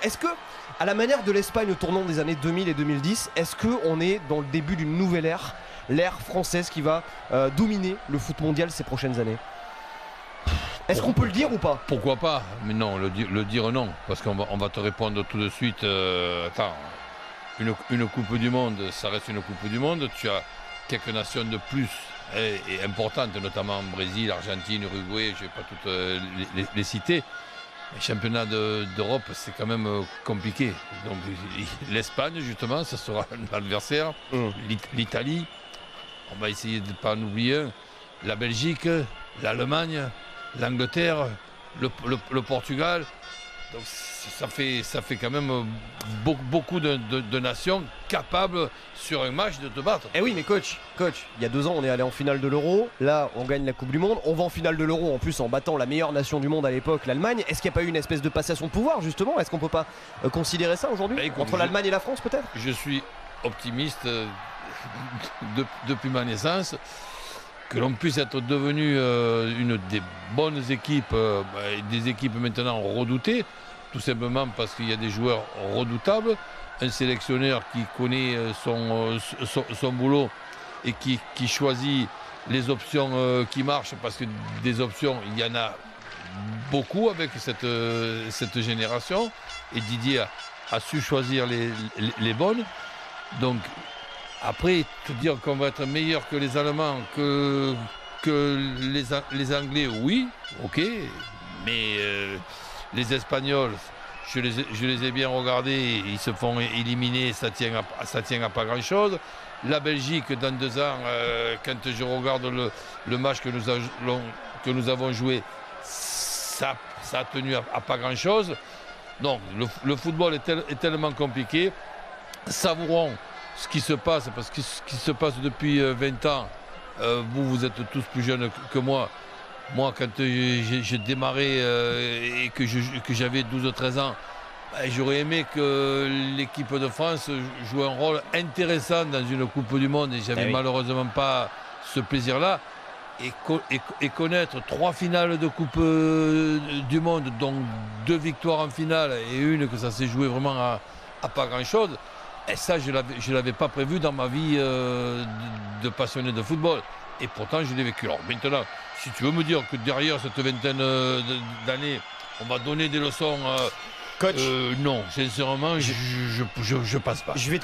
Est-ce que, à la manière de l'Espagne au tournant des années 2000 et 2010, est-ce qu'on est dans le début d'une nouvelle ère, l'ère française qui va dominer le foot mondial ces prochaines années? Est-ce qu'on peut le dire ou pas? Pourquoi pas? Mais non, le dire non, parce qu'on va te répondre tout de suite. Attends, une Coupe du Monde, ça reste une Coupe du Monde. Tu as quelques nations de plus et importantes, notamment Brésil, Argentine, Uruguay, je ne vais pas toutes les citer. Les championnats d'Europe, c'est quand même compliqué. Donc l'Espagne, justement, ça sera l'adversaire. L'Italie, on va essayer de ne pas en oublier un. La Belgique, l'Allemagne, l'Angleterre, le Portugal. Donc ça fait quand même beaucoup de nations capables sur un match de te battre. Eh oui, mais coach, il y a 2 ans, on est allé en finale de l'Euro. Là, on gagne la Coupe du Monde. On va en finale de l'Euro en plus en battant la meilleure nation du monde à l'époque, l'Allemagne. Est-ce qu'il n'y a pas eu une espèce de passation de pouvoir justement? Est-ce qu'on peut pas considérer ça aujourd'hui entre l'Allemagne et la France peut-être? Je suis optimiste depuis ma naissance. Que l'on puisse être devenu une des bonnes équipes, des équipes maintenant redoutées, tout simplement parce qu'il y a des joueurs redoutables, un sélectionneur qui connaît son boulot et qui choisit les options qui marchent, parce que des options, il y en a beaucoup avec cette génération, et Didier a su choisir les bonnes. Donc, après, te dire qu'on va être meilleur que les Allemands, que les Anglais, oui, ok, mais les Espagnols, je les ai bien regardés, ils se font éliminer, ça tient à pas grand-chose. La Belgique, dans 2 ans, quand je regarde le match que nous avons joué, ça a tenu à pas grand-chose. Donc, le football est tellement compliqué. Savourons ce qui se passe, parce que ce qui se passe depuis 20 ans, vous êtes tous plus jeunes que moi. Moi, quand j'ai démarré et que j'avais 12-13 ans, j'aurais aimé que l'équipe de France joue un rôle intéressant dans une Coupe du Monde, et j'avais malheureusement pas ce plaisir-là. Et connaître 3 finales de Coupe du Monde, dont 2 victoires en finale et une que ça s'est joué vraiment à pas grand-chose. Et ça, je ne l'avais pas prévu dans ma vie de passionné de football. Et pourtant, je l'ai vécu. Alors maintenant, si tu veux me dire que derrière cette vingtaine d'années, on va donner des leçons... Coach, non, sincèrement, je ne pense pas. Je vais te